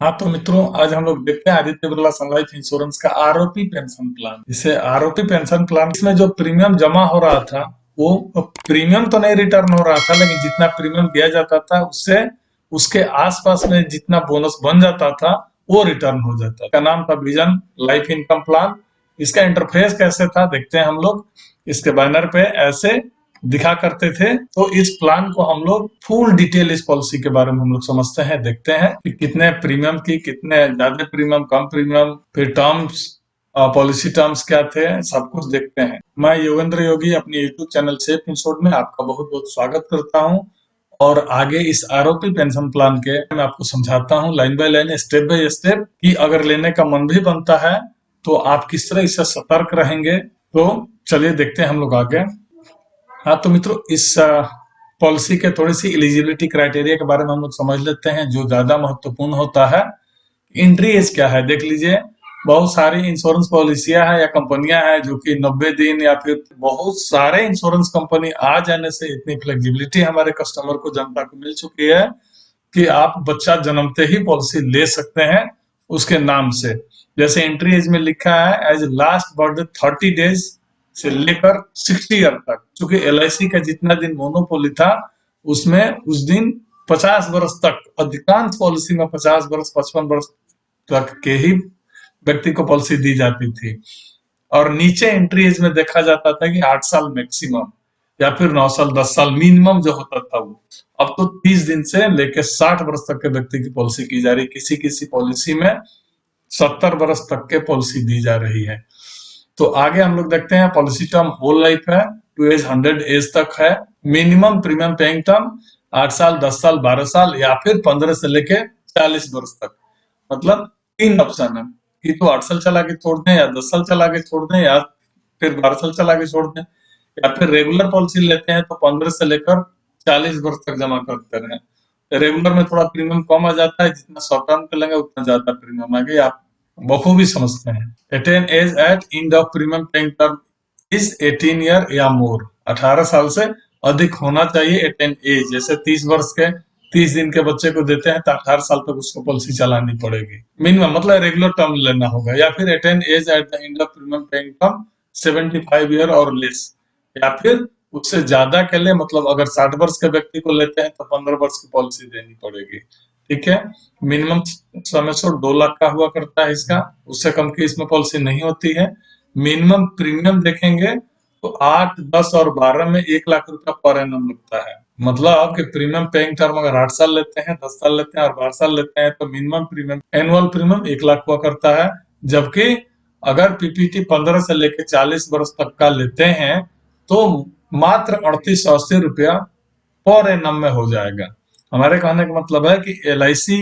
हाँ तो मित्रों, आज हम लोग देखते हैं Aditya Birla sun life insurance का आरओपी पेंशन प्लान। इसे आरओपी पेंशन प्लान, इसमें जो प्रीमियम जमा हो रहा था वो प्रीमियम तो नहीं रिटर्न हो रहा था, लेकिन जितना प्रीमियम दिया जाता था उससे उसके आसपास में जितना बोनस बन जाता था वो रिटर्न हो जाता था। इसका नाम था विजन लाइफ इनकम प्लान। इसका इंटरफेस कैसे था देखते हैं हम लोग। इसके बैनर पे ऐसे दिखा करते थे। तो इस प्लान को हम लोग फुल डिटेल इस पॉलिसी के बारे में हम लोग समझते हैं, देखते हैं कि कितने प्रीमियम की, कितने ज्यादा प्रीमियम, कम प्रीमियम, फिर टर्म्स, पॉलिसी टर्म्स क्या थे, सब कुछ देखते हैं। मैं योगेंद्र योगी अपने यूट्यूब चैनल सेफ इंश्योर्ड में आपका बहुत बहुत स्वागत करता हूं। और आगे इस आरओपी पेंशन प्लान के मैं आपको समझाता हूं line by line, step by step, कि अगर लेने का मन भी बनता है तो आप किस तरह इससे सतर्क रहेंगे। तो चलिए देखते हैं हम लोग आगे। हाँ तो मित्रों, इस पॉलिसी के थोड़ी सी एलिजिबिलिटी क्राइटेरिया के बारे में हम लोग समझ लेते हैं, जो ज्यादा महत्वपूर्ण होता है। एंट्री एज क्या है देख लीजिए। बहुत सारी इंश्योरेंस पॉलिसियां हैं या कंपनियां हैं जो कि 90 दिन या फिर बहुत सारे इंश्योरेंस कंपनी आ जाने से इतनी फ्लेक्सिबिलिटी हमारे कस्टमर को, जनता को मिल चुकी है कि आप बच्चा जन्मते ही पॉलिसी ले सकते हैं उसके नाम से। जैसे एंट्री एज में लिखा है एज लास्ट बर्थडे 30 डेज से लेकर 60 ईयर तक। क्योंकि एलआईसी का जितना दिन मोनोपोली था उसमें उस दिन 50 वर्ष तक, अधिकांश पॉलिसी में 50 वर्ष 55 वर्ष तक के ही व्यक्ति को पॉलिसी दी जाती थी। और नीचे एंट्री एज में देखा जाता था कि 8 साल मैक्सिमम या फिर 9 साल 10 साल मिनिमम जो होता था वो। अब तो 30 दिन से लेकर 60 वर्ष तक के व्यक्ति की पॉलिसी की जा रही। किसी किसी पॉलिसी में 70 वर्ष तक के पॉलिसी दी जा रही है। तो आगे हम लोग देखते हैं, पॉलिसी टर्म होल लाइफ है, टू एज 100 एज तक है। मिनिमम प्रीमियम पेइंग टर्म 8 साल, 10 साल, 12 साल या फिर 15 से लेके 40 वर्ष तक। मतलब 3 ऑप्शन है कि तो 8 साल चला के छोड़ दें, या 10 साल चला के छोड़ दें, या फिर 12 साल चला के छोड़ दें, या फिर रेगुलर पॉलिसी लेते हैं तो 15 से लेकर 40 वर्ष तक जमा करते रहें। रेगुलर में थोड़ा प्रीमियम कम आ जाता है, जितना शॉर्ट टर्म का लेंगे उतना ज्यादा प्रीमियम आगे, आप बखूबी समझते हैं। attain age at end of premium paying term is 18 year या मोर। 18 साल से अधिक होना चाहिए attain age। जैसे 30 वर्ष के 30 दिन के बच्चे को देते हैं तो 18 साल तक उसको पॉलिसी चलानी पड़ेगी मिनिमम, मतलब रेगुलर टर्म लेना होगा। या फिर attain age at the end of premium paying term 75 year और लेस, या फिर उससे ज्यादा के लिए, मतलब अगर 60 वर्ष के व्यक्ति को लेते हैं तो 15 वर्ष की पॉलिसी देनी पड़ेगी। ठीक है। मिनिमम समय 2 लाख का हुआ करता है इसका, उससे कम की इसमें पॉलिसी नहीं होती है। मिनिमम प्रीमियम देखेंगे तो 8, 10 और 12 में 1 लाख रुपया पर एनम लगता है। मतलब कि प्रीमियम पेइंग टर्म अगर 8 साल लेते हैं, 10 साल लेते हैं और 12 साल लेते हैं तो minimum premium, annual premium 1 lakh हुआ करता है। जबकि अगर पीपीटी 15 से लेकर 40 वर्ष तक का लेते हैं तो मात्र 3880 रुपया पर एनम में हो जाएगा। हमारे कहने का मतलब है कि एलआईसी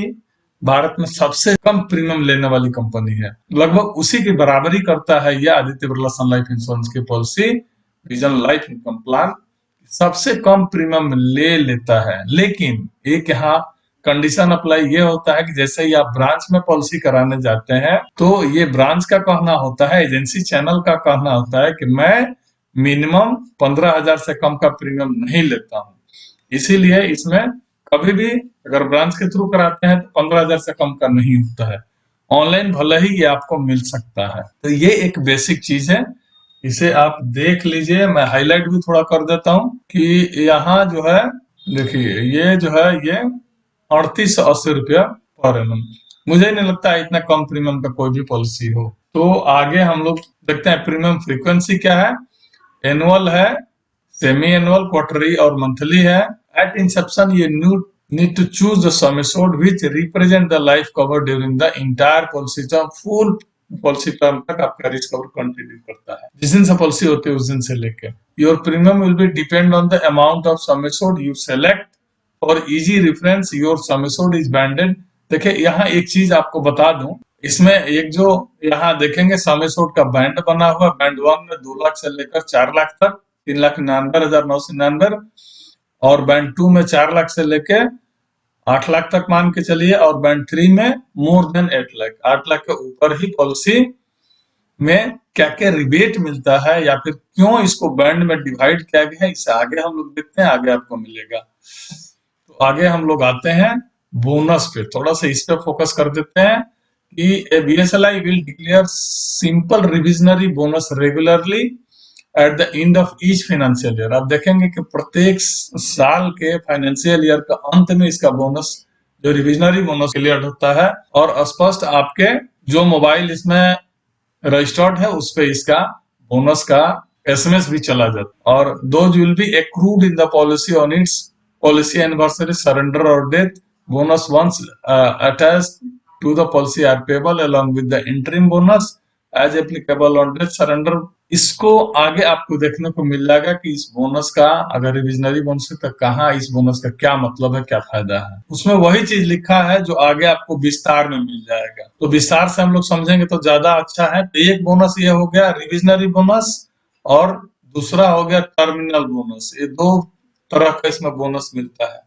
भारत में सबसे कम प्रीमियम लेने वाली कंपनी है। लगभग उसी की बराबरी करता है यह Aditya Birla sun life insurance की policy vision life income plan, सबसे कम प्रीमियम ले लेता है। लेकिन एक यहाँ कंडीशन अप्लाई ये होता है कि जैसे ही आप ब्रांच में पॉलिसी कराने जाते हैं तो ये ब्रांच का कहना होता है, एजेंसी चैनल का कहना होता है कि मैं मिनिमम 15,000 से कम का प्रीमियम नहीं लेता हूँ। इसीलिए इसमें कभी भी अगर ब्रांच के थ्रू कराते हैं तो 15,000 से कम का नहीं होता है। ऑनलाइन भले ही ये आपको मिल सकता है। तो ये एक बेसिक चीज है, इसे आप देख लीजिए। मैं हाईलाइट भी थोड़ा कर देता हूँ कि यहाँ जो है, देखिए ये जो है ये 3880 रुपया पर एनम। मुझे नहीं लगता इतना कम प्रीमियम का कोई भी पॉलिसी हो। तो आगे हम लोग देखते हैं प्रीमियम फ्रीक्वेंसी क्या है। एनुअल है, सेमी एनुअल, क्वार्टरली और मंथली है। At inception you need to choose the sum assured which represent the life cover during the entire policy term। full policy term तक आपका रिस्क कवर कंटिन्यू करता है, जिस दिन से पॉलिसी होती है उस दिन से लेके। Your premium will be depend on the amount of sum assured you select. For easy reference your sum assured is banded. देखिए यहाँ एक चीज आपको बता दूं, इसमें एक जो यहाँ देखेंगे सम एश्योर्ड का बैंड बना हुआ, बैंड 1 में 2 लाख से लेकर 4 लाख तक, 3,99,999, और बैंड 2 में 4 लाख से लेके 8 लाख तक मान के चलिए, और बैंड 3 में मोर देन 8 लाख, 8 लाख के ऊपर ही पॉलिसी में क्या क्या रिबेट मिलता है या फिर क्यों इसको बैंड में डिवाइड किया गया है, इसे आगे हम लोग देखते हैं, आगे आपको मिलेगा। तो आगे हम लोग आते हैं बोनस पे थोड़ा सा इस पे फोकस कर देते हैं कि BSLI will declare simple reversionary bonus regularly at the end of each financial year. आप देखेंगे कि प्रत्येक साल के फाइनेंशियल ईयर का अंत में इसका बोनस जो रिविजनरी बोनस क्लियर होता है, और स्पष्ट आपके जो मोबाइल इसमें रजिस्टर्ड है उस पे इसका बोनस का एसएमएस भी चला जाता है। और those will be accrued in the policy on its policy anniversary, surrender और death. Bonus once attached to the policy are payable along with the interim bonus as applicable on death, surrender। इसको आगे आपको देखने को मिल जाएगा कि इस bonus का, अगर रिविजनरी बोनस है तो कहाँ इस बोनस का क्या मतलब है, क्या फायदा है। उसमें वही चीज लिखा है जो आगे आपको विस्तार में मिल जाएगा, तो विस्तार से हम लोग समझेंगे तो ज्यादा अच्छा है। तो एक बोनस ये हो गया रिविजनरी बोनस, और दूसरा हो गया टर्मिनल बोनस। ये दो तरह का इसमें बोनस मिलता है।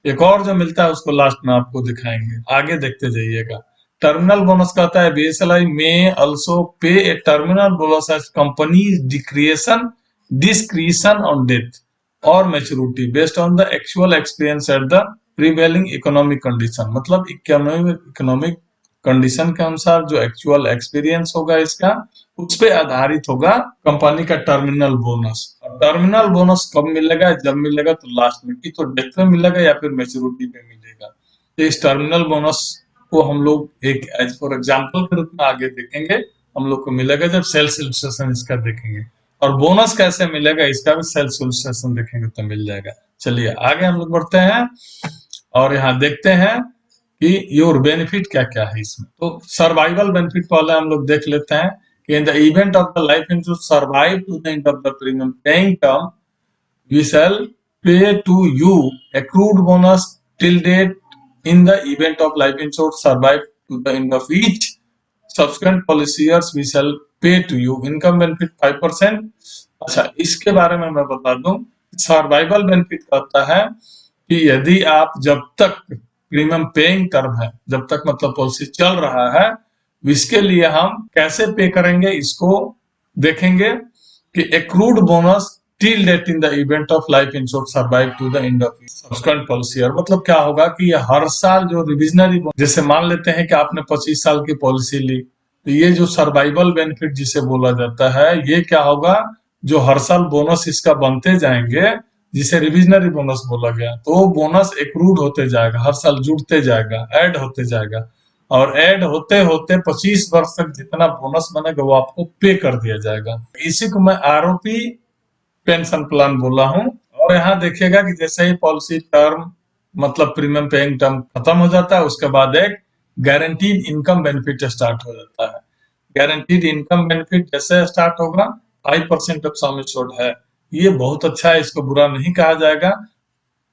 एक और जो मिलता है उसको लास्ट में आपको दिखाएंगे, आगे देखते जाइएगा। टर्मिनल बोनस कहता है बीएसएलआई में also pay a terminal bonus as company discretion on death और maturity based on the actual experience at the prevailing economic condition. मतलब इकोनॉमिक कंडीशन के अनुसार जो एक्चुअल एक्सपीरियंस होगा इसका, उस पे आधारित होगा कंपनी का टर्मिनल बोनस। टर्मिनल बोनस कब मिलेगा? जब मिलेगा तो लास्ट में, कि तो डेथ में मिलेगा या फिर मैच्योरिटी पे मिलेगा। तो इस टर्मिनल बोनस को हम लोग एक एज फॉर एग्जाम्पल के रूप में आगे देखेंगे, हम लोग को मिलेगा जब सेल्स इलस्ट्रेशन इसका देखेंगे। और बोनस कैसे मिलेगा इसका भी सेल्स इलस्ट्रेशन देखेंगे तो मिल जाएगा। चलिए आगे हम लोग बढ़ते हैं और यहाँ देखते हैं कि योर बेनिफिट क्या क्या है इसमें। तो सर्वाइवल बेनिफिट पहले हम लोग देख लेते हैं कि in the event of the life insurance survive to the end of the premium paying term we shall pay to you accrued bonus till date in the event of life insurance survive to the end of each subsequent policy years we shall pay to you income benefit 5%। अच्छा, इसके बारे में मैं बता दूं, survival benefit कहता है कि यदि आप जब तक प्रीमियम पेइंग टर्म है, जब तक मतलब पॉलिसी चल रहा है, इसके लिए हम कैसे पे करेंगे इसको देखेंगे कि accrued bonus till date in the event of life insurance survive to the end of subsequent policy year. मतलब क्या होगा कि ये हर साल जो रिविजनरी, जैसे मान लेते हैं कि आपने 25 साल की पॉलिसी ली, तो ये जो सर्वाइवल बेनिफिट जिसे बोला जाता है, ये क्या होगा, जो हर साल बोनस इसका बनते जाएंगे, जिसे रिविजनरी बोनस बोला गया, तो वो बोनस एक्रूड होते जाएगा, हर साल जुड़ते जाएगा, ऐड होते जाएगा, और ऐड होते होते 25 वर्ष तक जितना बोनस बनेगा वो आपको पे कर दिया जाएगा। इसी को मैं आरओपी पेंशन प्लान बोला हूं। और यहाँ देखिएगा कि जैसे ही पॉलिसी टर्म मतलब प्रीमियम पेइंग टर्म खत्म हो जाता है, उसके बाद एक गारंटीड इनकम बेनिफिट स्टार्ट हो जाता है। गारंटीड इनकम बेनिफिट जैसे स्टार्ट होगा, 5% ऑफ सम एश्योर्ड है। ये बहुत अच्छा है, इसको बुरा नहीं कहा जाएगा।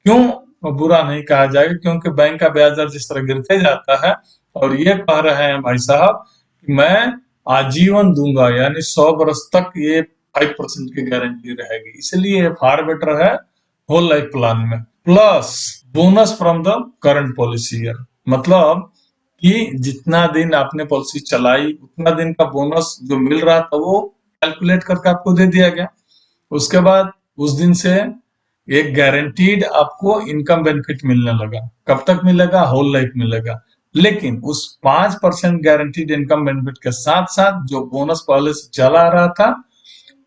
क्यों बुरा नहीं कहा जाएगा? क्योंकि बैंक का ब्याज दर जिस तरह गिरते जाता है, और ये कह रहे हैं भाई साहब कि मैं आजीवन दूंगा, यानी 100 वर्ष तक ये 5% की गारंटी रहेगी, इसलिए फार बेटर है होल लाइफ प्लान में। Plus bonus from the current policy year, मतलब कि जितना दिन आपने पॉलिसी चलाई उतना दिन का बोनस जो मिल रहा था वो कैलकुलेट करके आपको दे दिया गया। उसके बाद उस दिन से एक गारंटीड आपको इनकम बेनिफिट मिलने लगा। कब तक मिलेगा? होल लाइफ मिलेगा। लेकिन उस 5% गारंटीड इनकम बेनिफिट के साथ साथ जो बोनस पहले से चला आ रहा था,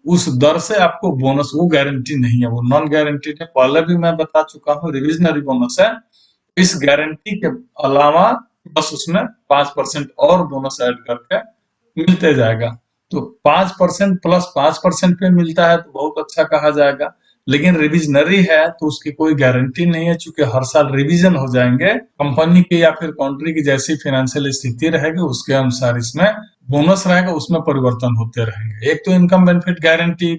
उस दर से आपको बोनस, वो गारंटी नहीं है, वो नॉन गारंटीड है। पहले भी मैं बता चुका हूँ, रिविजनरी बोनस है। इस गारंटी के अलावा बस उसमें 5% और बोनस ऐड करके मिलते जाएगा। तो 5% प्लस 5% पे मिलता है तो बहुत अच्छा कहा जाएगा। लेकिन रिविजनरी है तो उसकी कोई गारंटी नहीं है, चूंकि हर साल रिवीजन हो जाएंगे। कंपनी की या फिर कंट्री की जैसी फाइनेंशियल स्थिति रहेगी उसके अनुसार इसमें बोनस रहेगा, उसमें परिवर्तन होते रहेंगे। एक तो इनकम बेनिफिट गारंटी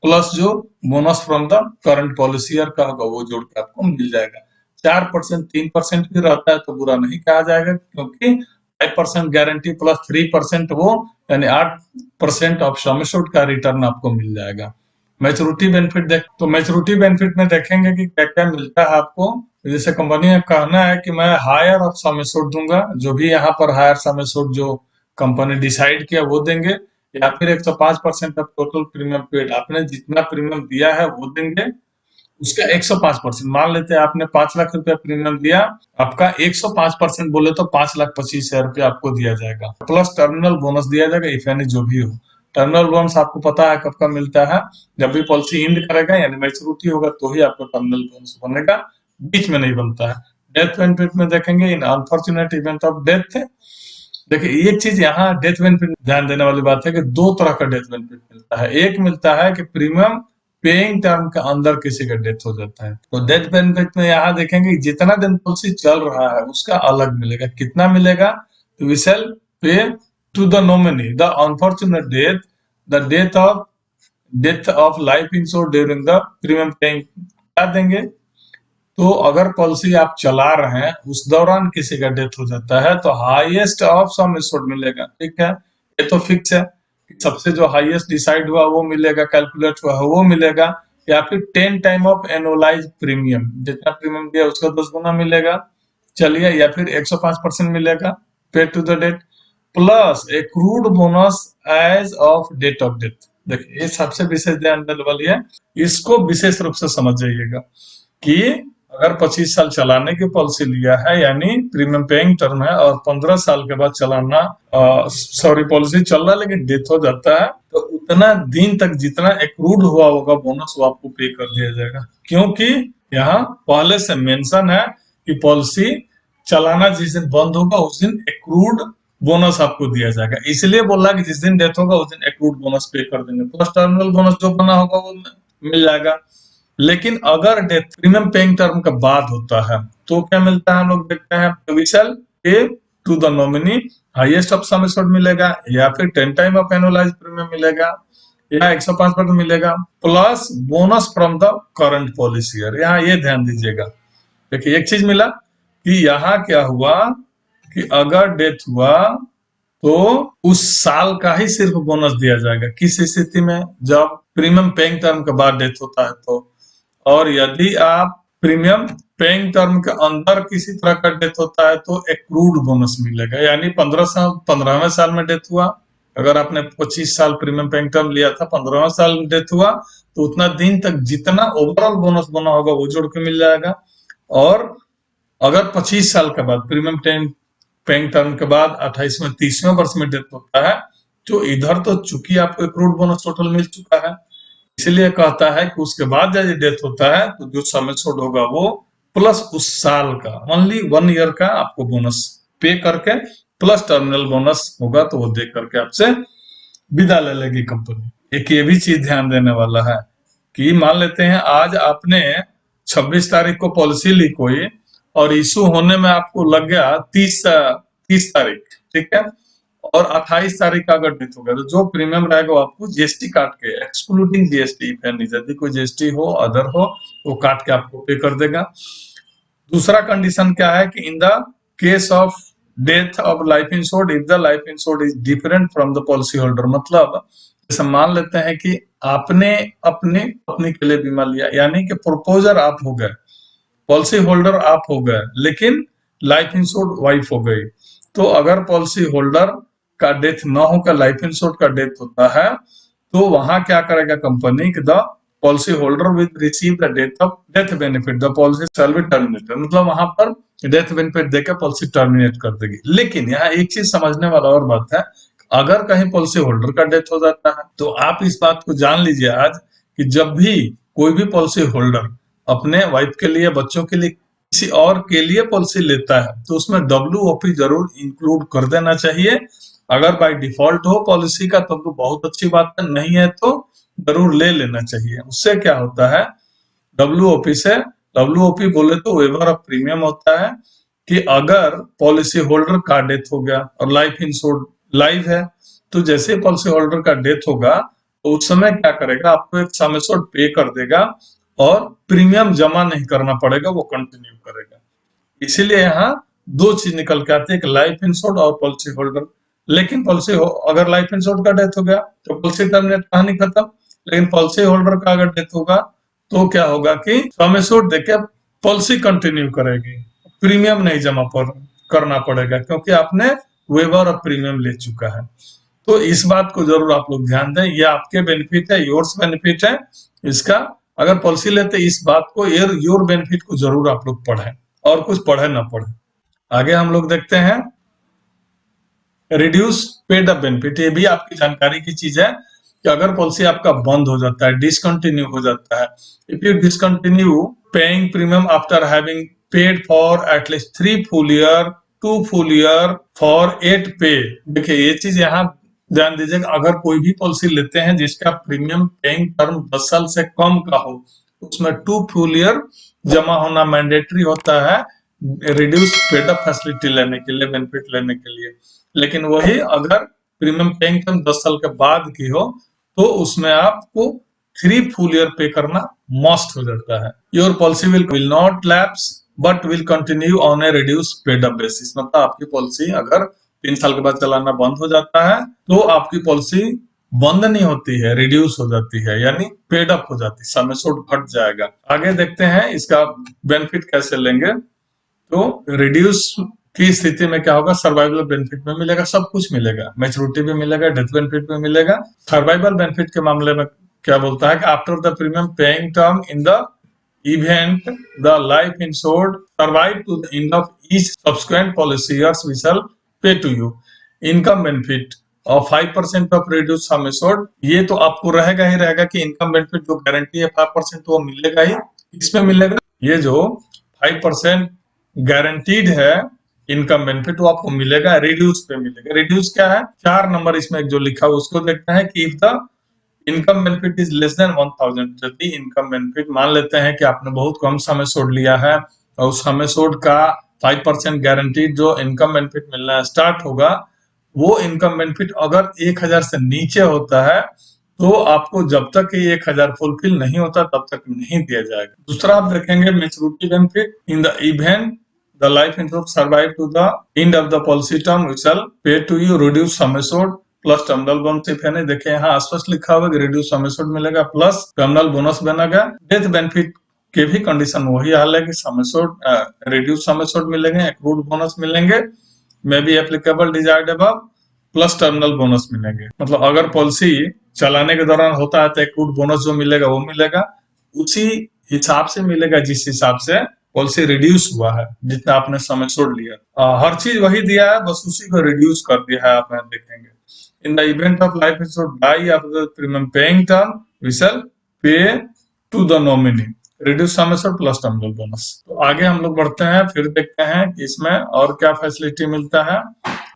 प्लस जो bonus from the current policy year का होगा वो जोड़ के आपको मिल जाएगा। 4% 3% भी रहता है तो बुरा नहीं कहा जाएगा, क्योंकि 5% गारंटी प्लस 3% वो, यानी 8% ऑफ सम एश्योर्ड का रिटर्न आपको मिल जाएगा। मैच्योरिटी बेनिफिट तो मैच्योरिटी बेनिफिट में देखेंगे कि क्या क्या मिलता है आपको। जैसे कंपनी का कहना है कि मैं हायर ऑफ सम एश्योर्ड दूंगा, जो भी यहाँ पर हायर सम एश्योर्ड जो कंपनी डिसाइड किया वो देंगे, या फिर 105% ऑफ टोटल प्रीमियम पेड, आपने जितना प्रीमियम दिया है वो देंगे। उसका 105%, मान लेते हैं आपने 5 लाख रुपया प्रीमियम दिया, आपका 105% बोले तो 5,25,000 रुपया आपको दिया जाएगा, प्लस टर्मिनल बोनस दिया जाएगा, इफ एनी जो भी हो। टर्मिनल बोनस आपको पता है कब कब मिलता है, जब भी पॉलिसी इंड करेगा यानी मैच्योरिटी होगा तो ही आपको टर्मिनल बोनस बनेगा, बीच में नहीं बनता है। डेथ बेनिफिट में देखेंगे, इन अनफॉर्चुनेट इवेंट ऑफ डेथ, देखिए एक चीज यहाँ डेथ बेनिफिट ध्यान देने वाली बात है कि दो तरह का डेथ बेनिफिट मिलता है। एक मिलता है कि प्रीमियम पेइंग टर्म के अंदर किसी का डेथ हो जाता है, तो डेथ बेनिफिट में यहाँ देखेंगे जितना दिन पॉलिसी चल रहा है उसका अलग मिलेगा, कितना मिलेगा, तो we shall pay to the nominee the unfortunate death, the death of life insured during the premium paying, क्या देंगे, तो अगर पॉलिसी आप चला रहे हैं उस दौरान किसी का डेथ हो जाता है तो हाईएस्ट ऑफ सम एश्योर्ड मिलेगा, ठीक है, ये तो फिक्स है, सबसे जो हाईएस्ट डिसाइड हुआ वो मिलेगा, कैलकुलेट हुआ है वो मिलेगा, या फिर 10 टाइम ऑफ एनुअलाइज प्रीमियम, जितना प्रीमियम दिया उसका 10 गुना मिलेगा, चलिए, या फिर 105% मिलेगा pay to the date, plus accrued bonus as of date of death. देखिए ये सबसे विशेष ध्यान देने वाली है, इसको विशेष रूप से समझ जाइएगा कि अगर 25 साल चलाने की पॉलिसी लिया है यानी प्रीमियम पेइंग टर्म है और 15 साल के बाद चलाना, सॉरी पॉलिसी चल रहा है लेकिन डेथ हो जाता है, तो उतना दिन तक जितना एक्रूड हुआ होगा बोनस वो आपको पे कर दिया जाएगा, क्योंकि यहाँ पहले से मेंशन है कि पॉलिसी चलाना जिस दिन बंद होगा उस दिन एक्रूड बोनस आपको दिया जाएगा, इसलिए बोला कि जिस दिन डेथ होगा उस दिन एक्रूड बोनस पे कर देंगे, प्लस टर्मिनल बोनस जो बना होगा वो मिल जाएगा। लेकिन अगर डेथ प्रीमियम पेइंग टर्म का बाद होता है तो क्या मिलता है, हम लोग देखते हैं provision pay to the nominee highest of sum assured मिलेगा, या फिर 10 टाइम ऑफ एनुअलाइज प्रीमियम मिलेगा, या 105% मिलेगा, plus bonus from the current policy year. यहाँ ये ध्यान दीजिएगा, देखिए एक चीज मिला कि यहाँ क्या हुआ कि अगर डेथ हुआ तो उस साल का ही सिर्फ बोनस दिया जाएगा, किस स्थिति में, जब प्रीमियम पेइंग टर्म के बाद डेथ होता है तो, और यदि आप प्रीमियम पेइंग टर्म के अंदर किसी तरह का डेथ होता है तो एक्रूड बोनस मिलेगा, यानी 15वें साल में डेथ हुआ, अगर आपने 25 साल प्रीमियम पेइंग टर्म लिया था, 15वें साल में डेथ हुआ तो उतना दिन तक जितना ओवरऑल बोनस बना होगा वो जोड़ के मिल जाएगा, और अगर 25 साल के बाद प्रीमियम पेइंग टर्म के बाद 28वें 30वें वर्ष में डेथ होता है तो इधर तो चूंकि आपको एक्रूड बोनस टोटल मिल चुका है, इसलिए कहता है कि उसके बाद यदि डेथ होता है तो जो सम एश्योर्ड होगा वो प्लस उस साल का ओनली 1 ईयर का आपको बोनस पे करके प्लस टर्मिनल बोनस होगा तो वो दे करके आपसे विदा ले लेगी कंपनी। एक ये भी चीज ध्यान देने वाला है कि मान लेते हैं आज आपने 26 तारीख को पॉलिसी ली कोई और इशू होने में आपको लग गया 30 तारीख, ठीक है, और 28 तारीख का अगर डेथ हो गया तो जो प्रीमियम रहेगा वो आपको जीएसटी काट के, एक्सक्लूडिंग जीएसटी, यदि कोई जीएसटी हो अदर हो वो काट के आपको पे कर देगा। दूसरा कंडीशन क्या है कि in the case of death of life insured if the life insured is different from the policy holder, मतलब जैसे मान लेते हैं कि आपने अपने पत्नी के लिए बीमा लिया, यानी कि प्रपोजर आप हो गए, पॉलिसी होल्डर आप हो गए, लेकिन लाइफ इंश्योर्ड वाइफ हो गई, तो अगर पॉलिसी होल्डर का डेथ न होकर लाइफ इंश्योर्ड का डेथ होता है तो वहां क्या करेगा कंपनी कि the policy holder will receive the death benefit, the policy shall be terminated, मतलब वहां पर डेथ बेनिफिट देकर पॉलिसी टर्मिनेट कर देगी। लेकिन यहाँ एक चीज समझने वाला और बात है, अगर कहीं पॉलिसी होल्डर का डेथ हो जाता है तो आप इस बात को जान लीजिए आज कि जब भी कोई भी पॉलिसी होल्डर अपने वाइफ के लिए, बच्चों के लिए, किसी और के लिए पॉलिसी लेता है तो उसमें WOP जरूर इंक्लूड कर देना चाहिए। अगर बाय डिफॉल्ट हो पॉलिसी का तब तो बहुत अच्छी बात है, नहीं है तो जरूर ले लेना चाहिए। उससे क्या होता है, WOP से, WOP बोले तो वेवर ऑफ प्रीमियम होता है कि अगर पॉलिसी होल्डर का डेथ हो गया और लाइफ इंश्योर्ड लाइव है तो जैसे पॉलिसी होल्डर का डेथ होगा तो उस समय क्या करेगा, आपको एक सम एश्योर्ड पे कर देगा और प्रीमियम जमा नहीं करना पड़ेगा, वो कंटिन्यू करेगा। इसीलिए यहाँ दो चीज निकल के आती है कि लाइफ इंश्योर्ड और पॉलिसी होल्डर। लेकिन पॉलिसी अगर लाइफ इंश्योर्ड का डेथ हो गया तो पॉलिसी टर्मिनेट कहानी खत्म, लेकिन पॉलिसी होल्डर का अगर डेथ होगा तो क्या होगा कि सम एश्योर्ड देके पॉलिसी कंटिन्यू करेगी, प्रीमियम नहीं जमा करना पड़ेगा क्योंकि आपने वेवर ऑफ प्रीमियम ले चुका है। तो इस बात को जरूर आप लोग ध्यान दें, ये आपके बेनिफिट है, योर्स बेनिफिट है, इसका अगर पॉलिसी लेते इस बात को योर बेनिफिट को जरूर आप लोग पढ़ें, और कुछ पढ़े ना पढ़े। आगे हम लोग देखते हैं रिड्यूस पेड अप बेनिफिट। ये भी आपकी जानकारी की चीज है कि अगर पॉलिसी आपका बंद हो जाता है, डिसकंटिन्यू हो जाता है, if you discontinue paying premium after having paid for at least 3 full year, 2 full year for 8 पे। देखिए ये चीज यहाँ ध्यान दीजिएगा, अगर कोई भी पॉलिसी लेते हैं जिसका प्रीमियम पेइंग टर्म 10 साल से कम का हो, उसमें 2 फुल ईयर जमा होना मैंडेटरी होता है रिड्यूस पेड अप फैसिलिटी लेने के लिए, बेनिफिट लेने के लिए। लेकिन वही अगर प्रीमियम पेइंग टर्म 10 साल के बाद की हो तो उसमें आपको 3 फुल ईयर पे करना मस्ट हो जाता है। Your policy will not lapse but will continue on A reduce paid up basis. मतलब आपकी पॉलिसी अगर 3 साल के बाद चलाना बंद हो जाता है तो आपकी पॉलिसी बंद नहीं होती है, रिड्यूस हो जाती है, यानी पेड अप हो जाती है, सम एश्योर्ड घट जाएगा। आगे देखते हैं इसका बेनिफिट कैसे लेंगे। तो रिड्यूस की स्थिति में क्या होगा, सर्वाइवल बेनिफिट में मिलेगा, सब कुछ मिलेगा, मैच्योरिटी भी मिलेगा, डेथ बेनिफिट भी मिलेगा। सर्वाइवल बेनिफिट के मामले में क्या बोलता है कि after the premium paying term in the event the life insured survive to the end of each subsequent policy years we shall pay to you income benefit और 5% ऑफ रिड्यूस सम एश्योर्ड। ये तो आपको रहेगा ही रहेगा कि income benefit जो guarantee है 5% वो मिलेगा ही। इसमें मिलेगा ये जो 5% गारंटीड है इनकम बेनिफिट, वो आपको मिलेगा, रिड्यूस पे मिलेगा। रिड्यूस क्या है, 4 नंबर इसमें जो लिखा हुआ उसको देखना है कि if the income benefit is less than 1000, यदि इनकम बेनिफिट मान लेते हैं कि आपने बहुत कम समय सोड लिया है और उस समय सोड का 5% गारंटीड जो इनकम बेनिफिट मिलना स्टार्ट होगा, वो इनकम बेनिफिट अगर 1000 से नीचे होता है तो आपको जब तक ये 1000 फुलफिल नहीं होता तब तक नहीं दिया जाएगा। दूसरा आप देखेंगे maturity benefit in the event the life insurance survive to the end of the policy term we shall pay to you reduce sum assured plus terminal bonus. है नहीं, देखिए यहाँ स्पष्ट लिखा हुआ कि रिड्यूस सम एश्योर्ड मिलेगा प्लस टर्मिनल बोनस बनेगा। डेथ बेनिफिट के भी कंडीशन वही हाल है कि sum assured reduce sum assured मिलेंगे, एक्रूड बोनस मिलेंगे, may be applicable desired above plus terminal bonus मिलेंगे। मतलब अगर पॉलिसी चलाने के दौरान होता है तो एक्रूड बोनस जो मिलेगा वो मिलेगा, उसी हिसाब से मिलेगा जिस हिसाब से पॉलिसी रिड्यूस हुआ है, जितना आपने समय छोड़ लिया। हर चीज वही दिया है, बस उसी को रिड्यूस कर दिया है। आप देखेंगे in the event of life insurance die after the premium paying term we shall pay to the nominee reduce sum assured plus terminal bonus. तो आगे हम लोग बढ़ते हैं, फिर देखते हैं कि इसमें और क्या फैसिलिटी मिलता है।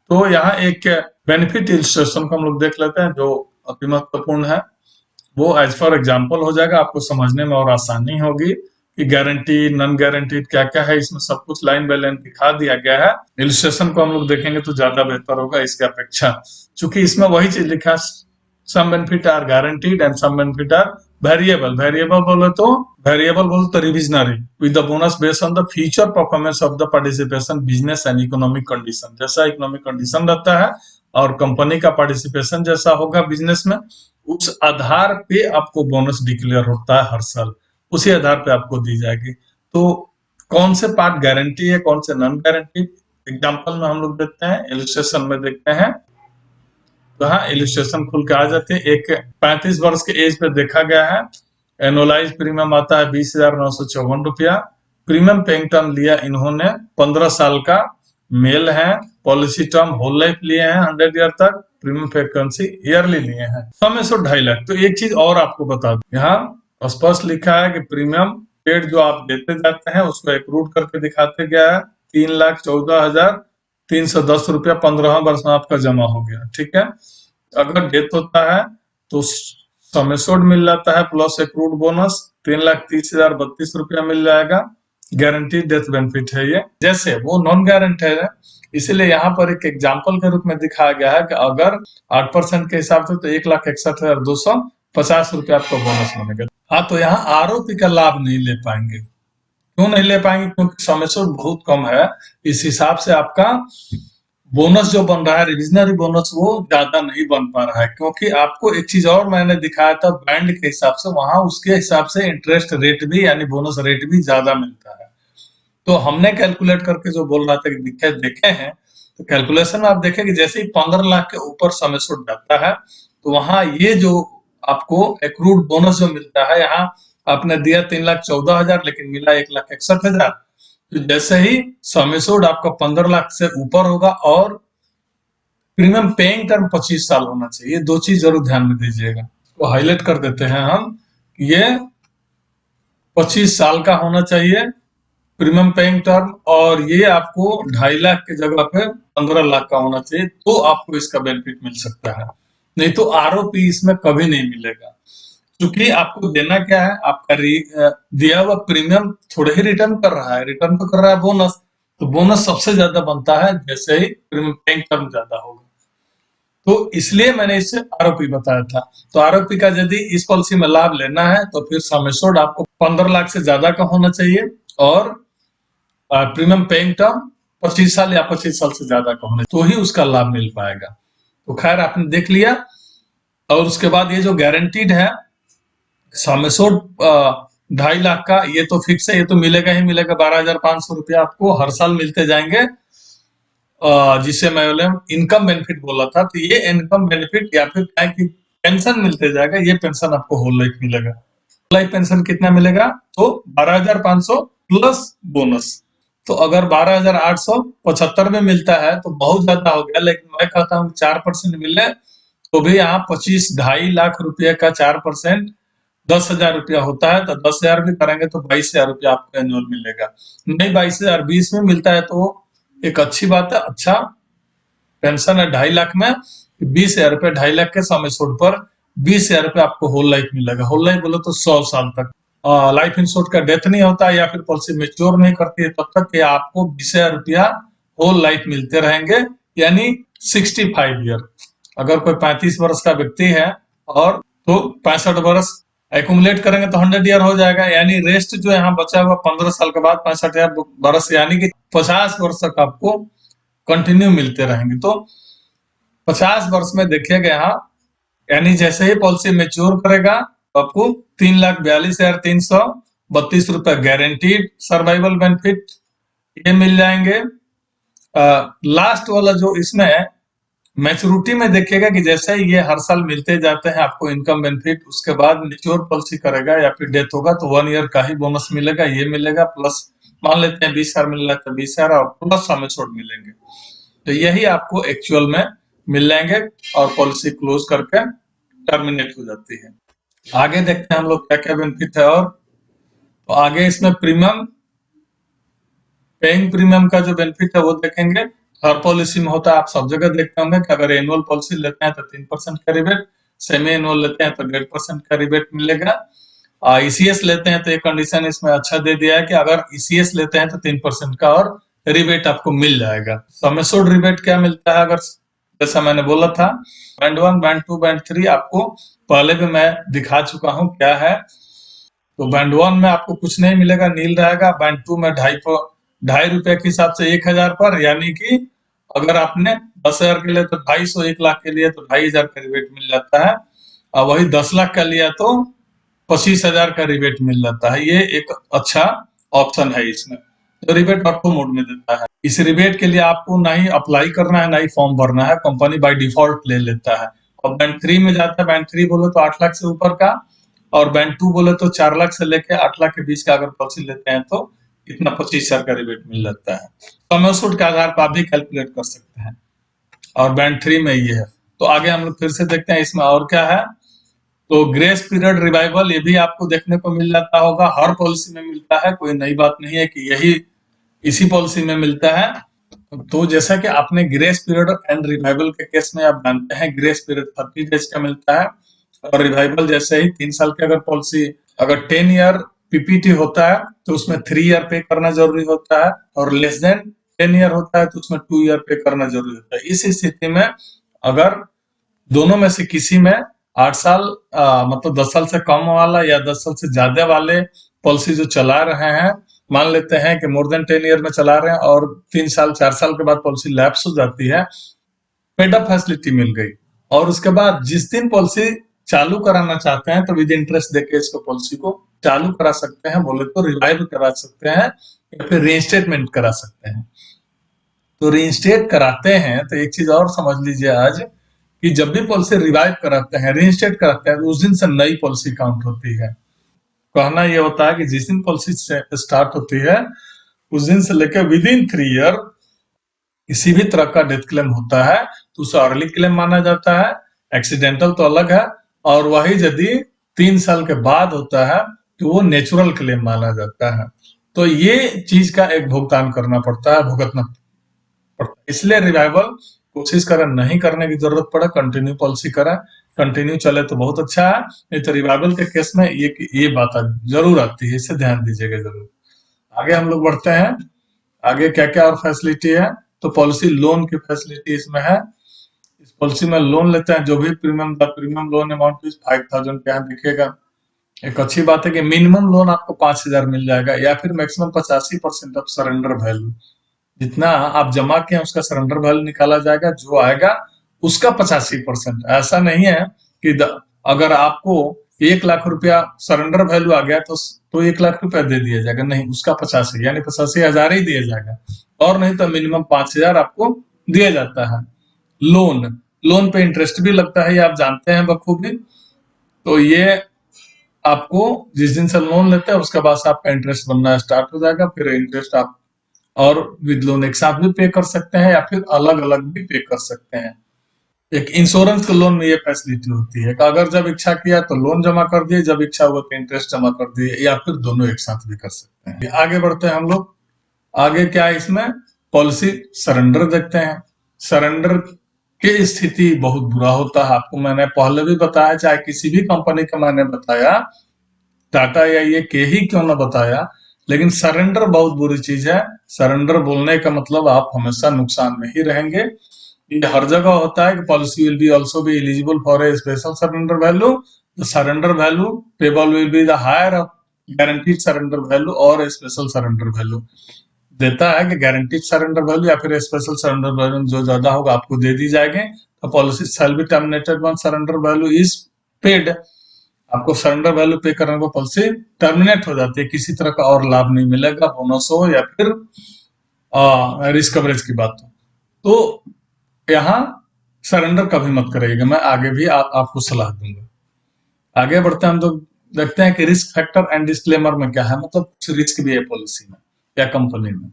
तो यहाँ एक बेनिफिट इलस्ट्रेशन को हम लोग देख लेते हैं जो अति महत्वपूर्ण है। वो एज फॉर एग्जाम्पल हो जाएगा, आपको समझने में और आसानी होगी कि गारंटी नॉन गारंटीड क्या क्या है, इसमें सब कुछ लाइन बाय लाइन दिखा दिया गया है। इलस्ट्रेशन को हम लोग देखेंगे तो ज्यादा बेहतर होगा इसके अपेक्षा, क्योंकि इसमें वही चीज लिखा है, some benefit are guaranteed and some benefit are variable. Variable बोले तो reversionary with the bonus based on the future performance of the participation business and economic condition. जैसा इकोनॉमिक कंडीशन रहता है और कंपनी का पार्टिसिपेशन जैसा होगा बिजनेस में, उस आधार पे आपको बोनस डिक्लेयर होता है हर साल, उसी आधार पे आपको दी जाएगी। तो कौन से पार्ट गारंटी है, कौन से नॉन गारंटी, एग्जाम्पल में हम लोग देखते हैं, इलस्ट्रेशन में देखते हैं। तो हाँ, इलस्ट्रेशन खुल के आ जाते हैं। एक 35 वर्ष के एज पे देखा गया है, एनुअलाइज प्रीमियम आता है 20,954 रुपया। प्रीमियम पेइंग टर्म लिया इन्होंने 15 साल का, मेल है, पॉलिसी टर्म होल लाइफ लिए हैं 100 ईयर तक, प्रीमियम फ्रीक्वेंसी ईयरली लिए हैं, समय 2.5 लाख। तो एक चीज और आपको बता दूं, यहाँ स्पष्ट लिखा है कि प्रीमियम पेड जो आप देते जाते हैं उसको एक्रूड करके दिखाते गया है। 3,14,310 रुपया 15 वर्ष में आपका जमा हो गया, ठीक है। अगर डेथ होता है तो सम एश्योर्ड मिल जाता है प्लस एक्रूड बोनस 3,30,032 रुपया मिल जाएगा। गारंटीड डेथ बेनिफिट है ये, जैसे वो नॉन गारंटेड है, इसीलिए यहाँ पर एक एग्जाम्पल के रूप में दिखाया गया है कि अगर 8% के हिसाब से तो 1,61,250 रुपया आपको बोनस मिलेगा। हाँ, तो यहाँ आरओपी का लाभ नहीं ले पाएंगे। क्यों नहीं ले पाएंगे? क्योंकि सम एश्योर्ड बहुत कम है, इस हिसाब से आपका बोनस जो बन रहा है रिविजनरी बोनस वो ज्यादा नहीं बन पा रहा है। क्योंकि आपको एक चीज और मैंने दिखाया था बैंड के हिसाब से, वहां उसके हिसाब से इंटरेस्ट रेट भी यानी बोनस रेट भी ज्यादा मिलता है। तो हमने कैलकुलेट करके जो बोल रहा था कि देखे हैं, तो कैलकुलेशन में आप देखें कि जैसे ही 15 लाख के ऊपर सम एश्योर्ड जाता है तो वहां ये जो आपको एक्रूड बोनस जो मिलता है, यहाँ आपने दिया 3,14,000 लेकिन मिला 1,61,000। तो जैसे ही सम एश्योर्ड आपका 15 लाख से ऊपर होगा और प्रीमियम पेइंग टर्म 25 साल होना चाहिए, ये दो चीज जरूर ध्यान में दीजिएगा। तो हाईलाइट कर देते हैं हम, ये 25 साल का होना चाहिए प्रीमियम पेइंग टर्म, और ये आपको 2.5 लाख की जगह पे 15 लाख का होना चाहिए, तो आपको इसका बेनिफिट मिल सकता है। नहीं तो आरओपी इसमें कभी नहीं मिलेगा, क्योंकि आपको देना क्या है, आपका दिया हुआ प्रीमियम थोड़े ही रिटर्न कर रहा है, रिटर्न तो कर रहा है बोनस, तो बोनस सबसे ज्यादा बनता है जैसे ही प्रीमियम पेइंग टर्म ज्यादा होगा। तो इसलिए मैंने इससे आरओपी बताया था। तो आरओपी का यदि इस पॉलिसी में लाभ लेना है तो फिर सम एश्योर्ड आपको 15 लाख से ज्यादा का होना चाहिए और प्रीमियम पेइंग टर्म 25 साल या 25 साल से ज्यादा का होना, तो ही उसका लाभ मिल पाएगा। तो खैर आपने देख लिया। और उसके बाद ये जो गारंटीड है सम एश्योर्ड 2.5 लाख का, ये तो फिक्स है, ये तो मिलेगा ही मिलेगा। 12,500 रुपया आपको हर साल मिलते जाएंगे, जिसे मैं इनकम बेनिफिट बोला था। तो ये इनकम बेनिफिट या फिर क्या है कि पेंशन मिलते जाएगा, ये पेंशन आपको होल लाइफ मिलेगा। होल लाइफ पेंशन कितना मिलेगा, तो 12,500 प्लस बोनस। तो अगर 12,875 में मिलता है तो बहुत ज्यादा हो गया, लेकिन मैं कहता हूँ 4% मिले तो भी यहाँ 2.5 लाख रुपए का 4% 10,000 रुपया होता है, तो 10,000 भी करेंगे तो 22,000 रुपया आपको एनुअल मिलेगा। नहीं 22,000 20 में मिलता है तो एक अच्छी बात है, अच्छा पेंशन है 2.5 लाख में, 20,000 रुपये 2.5 लाख के सम एश्योर्ड पर 20,000 रुपये आपको होल लाइफ मिलेगा। होल लाइफ बोलो तो 100 साल तक। लाइफ इंश्योर्ड का डेथ नहीं होता या फिर पॉलिसी मेच्योर नहीं करती है तब तक कि आपको 20,000 रुपया होल लाइफ मिलते रहेंगे, यानी 65 ईयर। अगर कोई 35 वर्ष का व्यक्ति है और तो 65 वर्ष एक्यूमुलेट करेंगे तो 100 ईयर हो जाएगा, यानी रेस्ट जो यहाँ बचा हुआ 15 साल के बाद 65 वर्ष, यानी कि 50 वर्ष तक आपको कंटिन्यू मिलते रहेंगे। तो 50 वर्ष में देखिएगा यहाँ, यानी जैसे ही पॉलिसी मेच्योर करेगा तो आपको 3,42,332 रुपए गारंटीड सर्वाइवल बेनिफिट ये मिल जाएंगे। लास्ट वाला जो इसमें मैच्योरिटी में देखिएगा कि जैसे ही ये हर साल मिलते जाते हैं आपको इनकम बेनिफिट, उसके बाद मेच्योर पॉलिसी करेगा या फिर डेथ होगा तो 1 ईयर का ही बोनस मिलेगा, ये मिलेगा प्लस मान लेते हैं 20,000 मिल रहा है तो 20,000 और प्लस सम एश्योर्ड मिलेंगे। तो यही आपको एक्चुअल में मिल जाएंगे और पॉलिसी क्लोज करके टर्मिनेट हो जाती है। आगे देखते हैं हम लोग क्या क्या बेनिफिट है। और तो आगे इसमें प्रीमियम पेइंग प्रीमियम का जो बेनिफिट है वो देखेंगे। हर पॉलिसी में होता है, आप सब जगह देखते होंगे कि अगर एनुअल पॉलिसी लेते हैं तो 3% का रिबेट, सेमी एनुअल लेते हैं तो 1.5% का रिबेट मिलेगा। ईसीएस लेते हैं तो एक कंडीशन इसमें अच्छा दे दिया है कि अगर ईसीएस लेते हैं तो 3% का और रिबेट आपको मिल जाएगा। सम एश्योर्ड रिबेट क्या मिलता है, अगर जैसा मैंने बोला था बैंड 1 बैंड 2 बैंड 3 आपको पहले भी मैं दिखा चुका हूं क्या है। तो बैंड 1 में आपको कुछ नहीं मिलेगा, नील रहेगा। बैंड 2 में 2.5 रुपए के हिसाब से 1,000 पर, यानी कि अगर आपने 10,000 के लिए तो 250, 1 लाख के लिए तो 2,500 का रिबेट मिल जाता है, और वही 10 लाख का लिया तो 25,000 का रिबेट मिल जाता है। ये एक अच्छा ऑप्शन है इसमें, तो रिबेट ऑटो मोड में देता है। इस रिबेट के लिए आपको ना ही अप्लाई करना है ना ही फॉर्म भरना है, कंपनी बाय डिफॉल्ट ले लेता है। और बैंड 3 में जाता है, बैंड 3 बोले तो 8 लाख से ऊपर का, और बैंड 2 बोले तो 4 लाख से लेके 8 लाख के बीच का अगर पॉलिसी लेते हैं तो इतना 25,000 का रिबेट मिल जाता है। सम एश्योर्ड के आधार पर आप भी कैलकुलेट कर सकते हैं, और बैंड 3 में ये है। तो आगे हम लोग फिर से देखते हैं इसमें और क्या है। तो ग्रेस पीरियड रिवाइवल ये भी आपको देखने को मिल जाता होगा, हर पॉलिसी में मिलता है, कोई नई बात नहीं है कि यही इसी पॉलिसी में मिलता है। तो जैसा कि आपने ग्रेस पीरियड एंड रिवाइवल के केस में आप जानते हैं, ग्रेस पीरियड 30 डेज का मिलता है, और रिवाइवल जैसे ही 3 साल की अगर पॉलिसी अगर 10 ईयर पीपीटी होता है तो उसमें 3 ईयर पे करना जरूरी होता है, और लेस देन 10 ईयर होता है तो उसमें 2 ईयर पे करना जरूरी होता है। इस स्थिति में अगर दोनों में से किसी में 8 साल मतलब 10 साल से कम वाला या 10 साल से ज्यादा वाले पॉलिसी जो चला रहे हैं, मान लेते हैं कि मोर देन 10 ईयर में चला रहे हैं और 3 साल 4 साल के बाद पॉलिसी लैप्स हो जाती है, पेड अप फैसिलिटी मिल गई, और उसके बाद जिस दिन पॉलिसी चालू कराना चाहते हैं तो विद इंटरेस्ट देके इसको पॉलिसी को चालू करा सकते हैं, बोले तो रिवाइव करा सकते हैं या फिर रीइंस्टेटमेंट करा सकते हैं। तो रीइंस्टेट कराते हैं तो एक चीज और समझ लीजिए आज कि जब भी पॉलिसी रिवाइव कराते हैं, रीइंस्टेट कराते हैं, तो उस दिन से नई पॉलिसी काउंट होती है। कहना ये होता है कि जिस दिन पॉलिसी स्टार्ट होती है उस दिन से लेकर विद इन 3 ईयर किसी भी तरह का डेथ क्लेम होता है तो उसे अर्ली क्लेम माना जाता है। एक्सीडेंटल तो अलग है, और वही यदि 3 साल के बाद होता है तो वो नेचुरल क्लेम माना जाता है। तो ये चीज का एक भुगतान करना पड़ता है, भुगतना पड़ता है। इसलिए रिवाइवल कोशिश करें नहीं करने की जरूरत पड़े, कंटिन्यू पॉलिसी करें, कंटिन्यू चले तो बहुत अच्छा है। नहीं तो रिवाइवल के केस में ये बात जरूर आती है, इसे ध्यान दीजिएगा जरूर। आगे हम लोग बढ़ते हैं। आगे क्या क्या और फैसिलिटी है, तो पॉलिसी लोन की फैसिलिटी इसमें है। इस पॉलिसी में लोन लेते हैं, जो भी प्रीमियम लोन अमाउंट इज 5,000 के यहाँ दिखेगा। एक अच्छी बात है कि मिनिमम लोन आपको 5,000 मिल जाएगा, या फिर मैक्सिमम 85% ऑफ सरेंडर वैल्यू, जितना आप जमा किए उसका सरेंडर वैल्यू निकाला जाएगा, जो आएगा उसका 85%। ऐसा नहीं है कि अगर आपको 1 लाख रुपया सरेंडर वैल्यू आ गया तो 1 लाख रुपया दे दिया जाएगा, नहीं, उसका 85 यानी 85,000 ही दिया जाएगा, और नहीं तो मिनिमम 5,000 आपको दिया जाता है। लोन लोन पे इंटरेस्ट भी लगता है, ये आप जानते हैं बखूबी। तो ये आपको जिस दिन से लोन लेते हैं उसके बाद से आपका इंटरेस्ट बनना स्टार्ट हो जाएगा। फिर इंटरेस्ट आप और विद लोन एक साथ भी पे कर सकते हैं, या फिर अलग अलग भी पे कर सकते हैं। एक इंश्योरेंस के लोन में ये फैसिलिटी होती है कि अगर जब इच्छा किया तो लोन जमा कर दिए, जब इच्छा हुआ तो इंटरेस्ट जमा कर दिए, या फिर दोनों एक साथ भी कर सकते हैं। आगे बढ़ते हैं हम लोग। आगे क्या है इसमें, पॉलिसी सरेंडर देखते हैं। सरेंडर की स्थिति बहुत बुरा होता है, आपको मैंने पहले भी बताया, चाहे किसी भी कंपनी का मैंने बताया, टाटा या ये के ही क्यों ना बताया, लेकिन सरेंडर बहुत बुरी चीज है। सरेंडर बोलने का मतलब आप हमेशा नुकसान में ही रहेंगे। ये हर जगह होता है कि policy will be also be eligible for a special surrender value. The surrender value payable will be the higher guaranteed surrender value और स्पेशल सरेंडर वैल्यू। देता है कि गारंटीड सरेंडर वैल्यू या फिर स्पेशल सरेंडर वैल्यू जो ज्यादा होगा आपको दे दी जाएगी। तो policy shall be terminated one surrender value is paid. आपको सरेंडर वैल्यू पे करने पर पॉलिसी टर्मिनेट हो जाती है, किसी तरह का और लाभ नहीं मिलेगा, बोनस हो या फिर रिस्क कवरेज की बात हो। तो यहाँ सरेंडर कभी मत करिएगा, मैं आगे भी आपको सलाह दूंगा। आगे बढ़ते हैं हम लोग, देखते हैं कि रिस्क फैक्टर एंड डिस्क्लेमर में क्या है, मतलब कुछ रिस्क भी है पॉलिसी में या कंपनी में।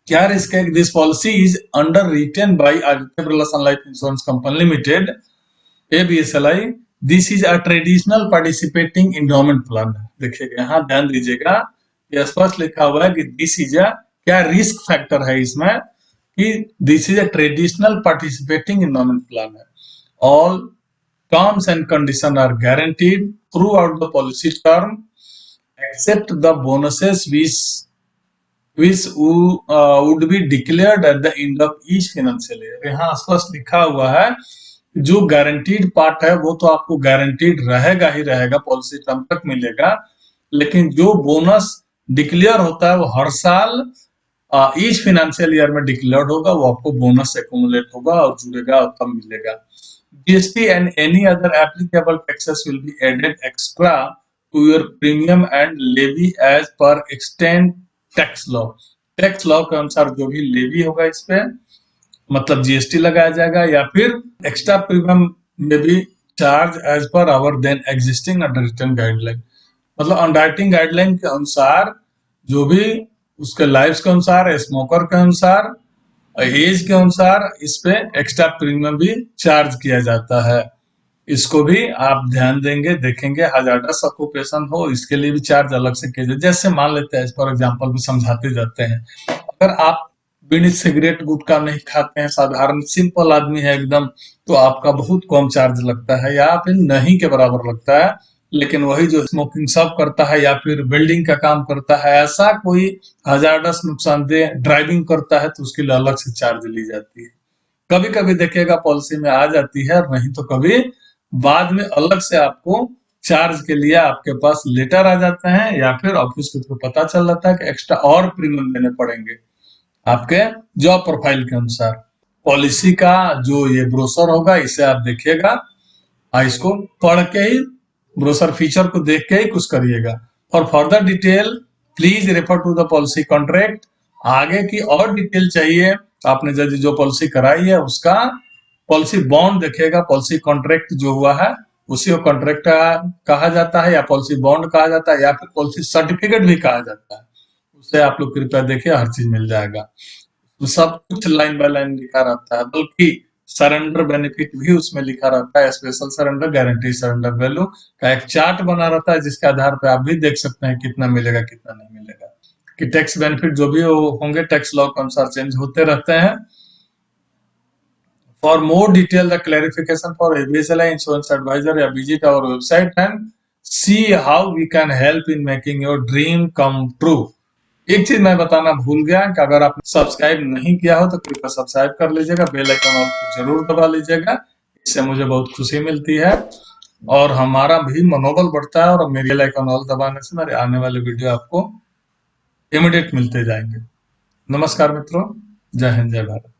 क्या रिस्क है, this policy is underwritten by Aditya Birla sun life insurance company limited ABSLI। This is a traditional participating endowment plan. देखिएगा यहाँ ध्यान दीजिएगा, ये स्पष्ट लिखा हुआ है कि दिस इज अ, क्या रिस्क फैक्टर है इसमें, कि this is a traditional participating endowment plan है। All terms and conditions are guaranteed throughout the policy term except the bonuses which would be declared at the end of each financial year। यहाँ स्पष्ट लिखा हुआ है जो guaranteed part है वो तो आपको गारंटीड रहेगा ही रहेगा, पॉलिसी टर्म तक मिलेगा, लेकिन जो बोनस डिक्लेयर होता है वो हर साल ईच फाइनेंशियल ईयर में डिक्लेयर्ड होगा, वो आपको बोनस एक्यूमुलेट होगा और जुड़ेगा और तब मिलेगा। GST and any other applicable taxes will be added extra to your premium and levy as per extent tax law। Tax law के अनुसार जो भी लेवी होगा इस पे, मतलब जीएसटी लगाया जाएगा, या फिर एक्स्ट्रा प्रीमियम में भी charge as per our then existing underwritten guideline. मतलब अंडरराइटिंग गाइडलाइन के अनुसार जो भी उसके लाइफ के अनुसार, स्मोकर के अनुसार, एज के अनुसार इस पे एक्स्ट्रा प्रीमियम भी चार्ज किया जाता है। इसको भी आप ध्यान देंगे, देखेंगे। हजार्डस ऑक्यूपेशन हो इसके लिए भी चार्ज अलग से किया जाए। जैसे मान लेते हैं, फॉर एग्जांपल भी समझाते जाते हैं, अगर आप बीड़ी सिगरेट गुटखा नहीं खाते हैं, साधारण सिंपल आदमी है एकदम, तो आपका बहुत कम चार्ज लगता है या फिर नहीं के बराबर लगता है। लेकिन वही जो स्मोकिंग सब करता है या फिर बिल्डिंग का काम करता है, ऐसा कोई हजार्डस नुकसानदेह ड्राइविंग करता है, तो उसके लिए अलग से चार्ज ली जाती है। कभी कभी देखिएगा पॉलिसी में आ जाती है, नहीं तो कभी बाद में अलग से आपको चार्ज के लिए आपके पास लेटर आ जाते हैं, या फिर ऑफिस के थ्रू पता चल जाता है कि एक्स्ट्रा और प्रीमियम देने पड़ेंगे आपके जॉब प्रोफाइल के अनुसार। पॉलिसी का जो ये ब्रोशर होगा इसे आप देखिएगा, इसको पढ़ के ही, ब्रोशर फीचर को देख के ही कुछ करिएगा। For further detail please refer to the policy contract. आगे की और डिटेल चाहिए, आपने जो पॉलिसी कराई है उसका पॉलिसी बॉन्ड देखिएगा, पॉलिसी कॉन्ट्रैक्ट जो हुआ है उसी को कॉन्ट्रैक्ट कहा जाता है, या पॉलिसी बॉन्ड कहा जाता है, या फिर पॉलिसी सर्टिफिकेट भी कहा जाता है। उसे आप लोग कृपया देखिए, हर चीज मिल जाएगा। तो सब कुछ लाइन बाय लाइन लिखा रहता है, बल्कि सरेंडर बेनिफिट भी उसमें लिखा रहता है। Special surrender, guarantee surrender value का एक चार्ट बना रहता है, जिसके आधार पर आप भी देख सकते हैं कितना मिलेगा कितना नहीं मिलेगा। कि टैक्स बेनिफिट जो भी होंगे टैक्स लॉ के अनुसार चेंज होते रहते हैं। For more detail, the clarification for ABSLI insurance advisor, या visit our website and see how we can help in making your dream come true। एक चीज मैं बताना भूल गया कि अगर आपने सब्सक्राइब नहीं किया हो तो कृपया सब्सक्राइब कर लीजिएगा, बेल आइकन ऑल को जरूर दबा लीजिएगा, इससे मुझे बहुत खुशी मिलती है और हमारा भी मनोबल बढ़ता है। और मेरी बेल आइकन ऑल दबाने से मेरे आने वाले वीडियो आपको इमीडिएट मिलते जाएंगे। नमस्कार मित्रों, जय हिंद जय भारत।